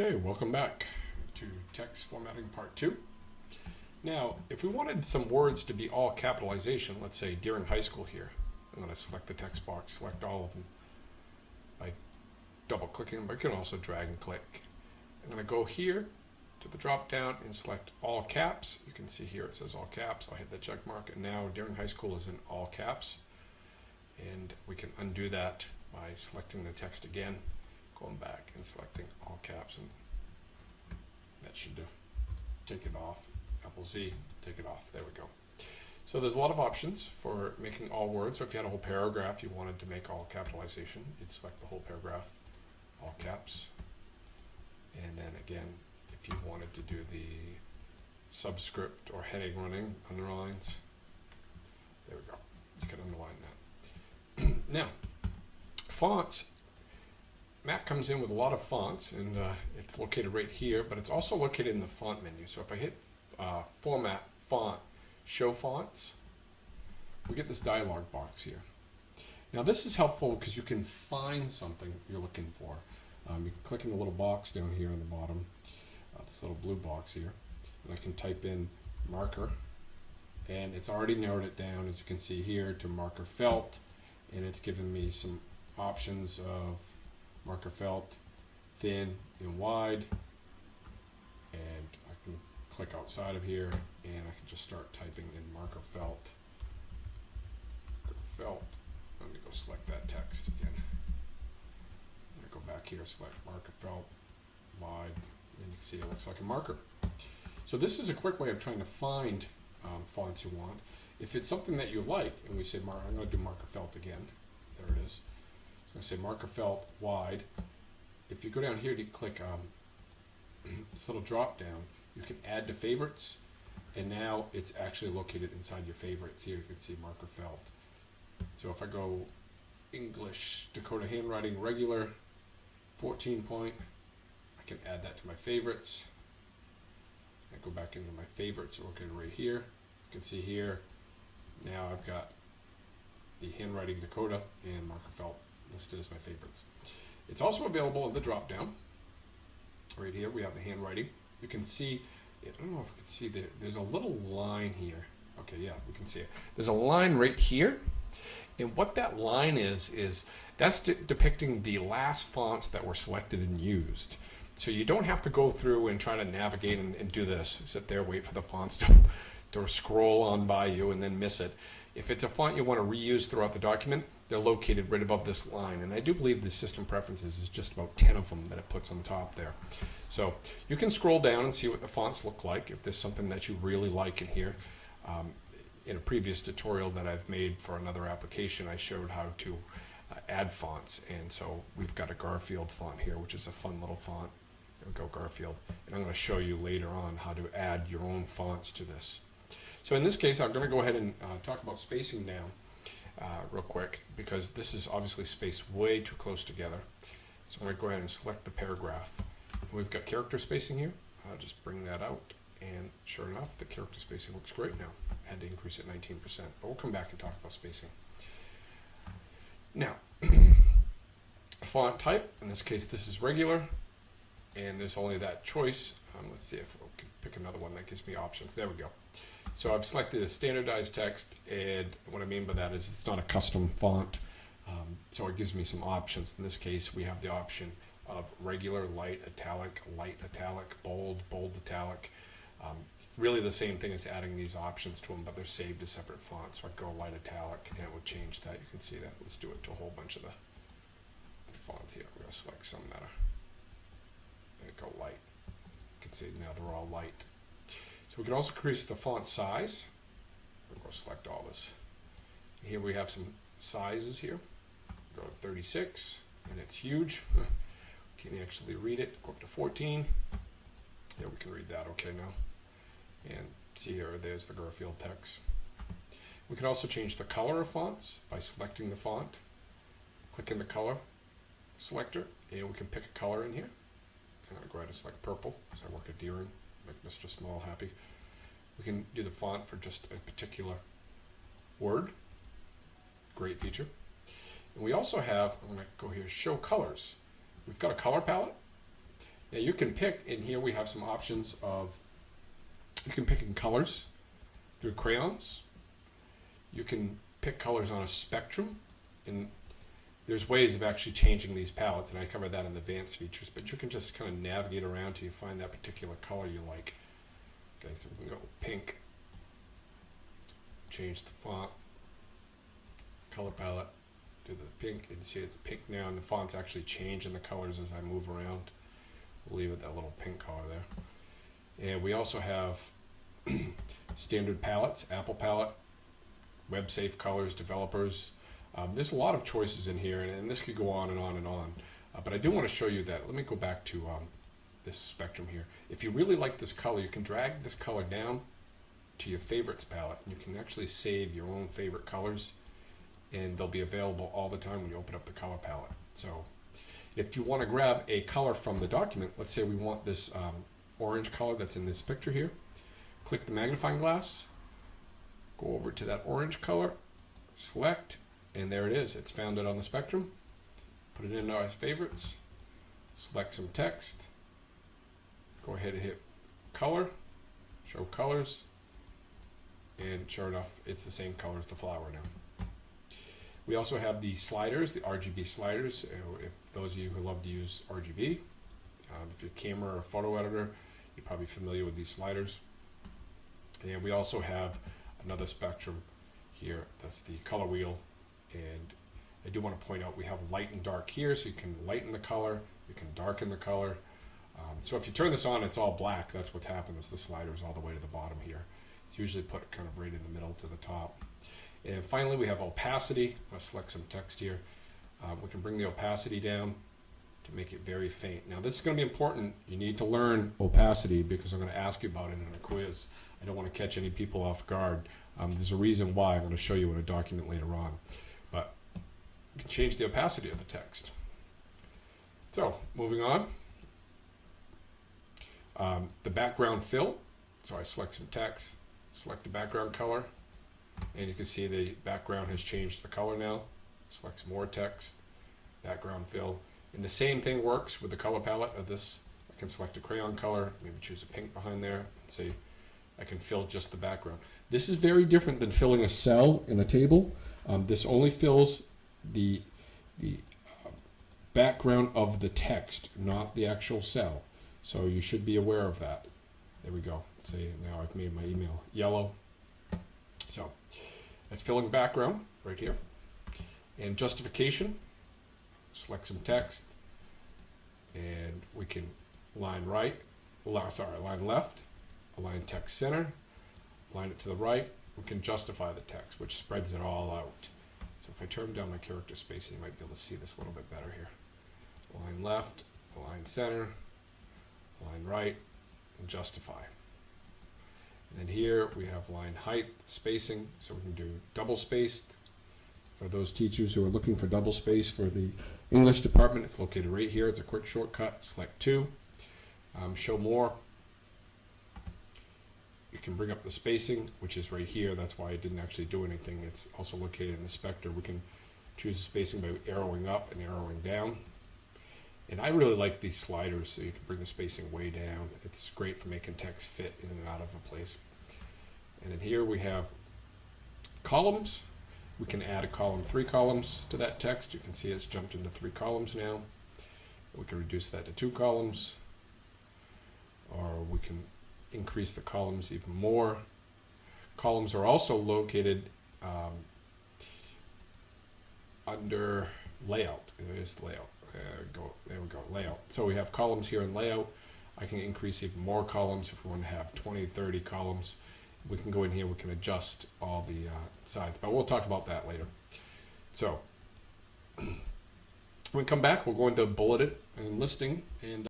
Okay, welcome back to text formatting part 2. Now, if we wanted some words to be all capitalization, let's say during high school here, I'm going to select the text box, select all of them by double clicking, but you can also drag and click. I'm going to go here to the drop down and select all caps. You can see here it says all caps. I'll hit the check mark, and now during high school is in all caps. And we can undo that by selecting the text again, going back and selecting all caps, and that should do. Take it off, Apple Z, take it off, there we go. So there's a lot of options for making all words. So if you had a whole paragraph you wanted to make all capitalization, you'd select the whole paragraph, all caps. And then again, if you wanted to do the subscript or heading running, underlines, there we go, you can underline that. Now, fonts. Mac comes in with a lot of fonts, and it's located right here, but it's also located in the font menu. So if I hit Format, Font, Show Fonts, we get this dialog box here. Now this is helpful because you can find something you're looking for. You can click in the little box down here on the bottom, this little blue box here, and I can type in marker, and it's already narrowed it down, as you can see here, to marker felt, and it's given me some options of marker felt, thin and wide, and I can click outside of here and I can just start typing in marker felt. Let me go select that text again. And I go back here, select marker felt, wide, and you can see it looks like a marker. So this is a quick way of trying to find fonts you want. If it's something that you like, and we say, I'm going to do marker felt again. There it is. So I'm going to say marker felt wide. If you go down here to click this little drop down, you can add to favorites, and now it's actually located inside your favorites. Here you can see marker felt. So if I go English, Dakota handwriting regular, 14 point, I can add that to my favorites. I go back into my favorites located right here. You can see here, now I've got the handwriting Dakota and marker felt listed as my favorites. It's also available in the drop down. Right here we have the handwriting. You can see, I don't know if you can see there's a little line here. Okay, yeah, we can see it. There's a line right here, and what that line is that's depicting the last fonts that were selected and used. So you don't have to go through and try to navigate and do this. Sit there, wait for the fonts to scroll on by you and then miss it. If it's a font you want to reuse throughout the document, they're located right above this line. And I do believe the system preferences is just about 10 of them that it puts on top there. So you can scroll down and see what the fonts look like if there's something that you really like in here. In a previous tutorial that I've made for another application, I showed how to add fonts. And so we've got a Garfield font here, which is a fun little font. There we go, Garfield. And I'm going to show you later on how to add your own fonts to this. So in this case, I'm going to go ahead and talk about spacing now real quick, because this is obviously spaced way too close together. So I'm going to go ahead and select the paragraph. We've got character spacing here. I'll just bring that out, and sure enough, the character spacing looks great now. I had to increase it 19%, but we'll come back and talk about spacing. Now, font type, in this case this is regular, and there's only that choice. Let's see if we can pick another one that gives me options. There we go. So I've selected a standardized text, and what I mean by that is it's not a custom font, so it gives me some options. In this case, we have the option of regular, light italic, bold, bold italic. Really the same thing as adding these options to them, but they're saved as separate fonts. So I'd go light italic, and it would change that. You can see that. Let's do it to a whole bunch of the fonts here. We're going to select some that are, there we go, light. You can see now they're all light. So we can also increase the font size. We'll go select all this. Here we have some sizes here. Go to 36, and it's huge. Can you actually read it? Go up to 14. Yeah, we can read that okay now. And see here, there's the Garfield text. We can also change the color of fonts by selecting the font. Click in the color selector, and we can pick a color in here. I'm going to go ahead and select purple, because I work at Deering. Make Mr. Small happy. We can do the font for just a particular word. Great feature. And we also have, I'm going to go here, show colors. We've got a color palette, Now you can pick, in here we have some options of, you can pick in colors through crayons. You can pick colors on a spectrum, and there's ways of actually changing these palettes, and I cover that in the advanced features, but you can just kind of navigate around till you find that particular color you like. Okay, so we can go pink, change the font, color palette, do the pink, and see it's pink now, and the font's actually changing the colors as I move around. We'll leave it that little pink color there. And we also have standard palettes, Apple palette, web-safe colors, developers. There's a lot of choices in here, and this could go on and on and on. But I do want to show you that. Let me go back to this spectrum here. If you really like this color, you can drag this color down to your favorites palette, and you can actually save your own favorite colors, and they'll be available all the time when you open up the color palette. So if you want to grab a color from the document, let's say we want this orange color that's in this picture here, click the magnifying glass, go over to that orange color, select, and there it is. It's found it on the spectrum. Put it in our favorites, select some text, go ahead and hit color, show colors, and sure enough, it's the same color as the flower now. We also have the sliders, the RGB sliders. If those of you who love to use RGB, if you're a camera or photo editor, you're probably familiar with these sliders. And we also have another spectrum here. That's the color wheel. And I do want to point out we have light and dark here, so you can lighten the color, you can darken the color. So if you turn this on, it's all black. That's what's happened, is the slider is all the way to the bottom here. It's usually put kind of right in the middle to the top. And finally, we have opacity. I'll select some text here. We can bring the opacity down to make it very faint. Now, this is going to be important. You need to learn opacity because I'm going to ask you about it in a quiz. I don't want to catch any people off guard. There's a reason why. I'm going to show you in a document later on. But you can change the opacity of the text. So, moving on. The background fill. So I select some text, select the background color, and you can see the background has changed the color now. Select some more text, background fill. And the same thing works with the color palette of this. I can select a crayon color, maybe choose a pink behind there, and say I can fill just the background. This is very different than filling a cell in a table. This only fills the background of the text, not the actual cell. So you should be aware of that. There we go. See, now I've made my email yellow. So that's filling background right here. And justification, select some text, and we can line right, line left, align text center, line it to the right. We can justify the text, which spreads it all out. So if I turn down my character spacing, you might be able to see this a little bit better here. Align left, align center, line right, and justify. And then here we have line height, spacing, so we can do double spaced. For those teachers who are looking for double space for the English department, it's located right here. It's a quick shortcut. Select 2. Show more. You can bring up the spacing, which is right here. That's why I didn't actually do anything. It's also located in the specter. We can choose the spacing by arrowing up and arrowing down. And I really like these sliders, so you can bring the spacing way down. It's great for making text fit in and out of a place. And then here we have columns. We can add a column, 3 columns to that text. You can see it's jumped into 3 columns now. We can reduce that to 2 columns, or we can increase the columns even more. Columns are also located under layout. There's layout. There we go, layout. So we have columns here in layout. I can increase even more columns if we want to have 20, 30 columns. We can go in here, we can adjust all the sides, but we'll talk about that later. So when we come back, we'll go into bulleted and listing, and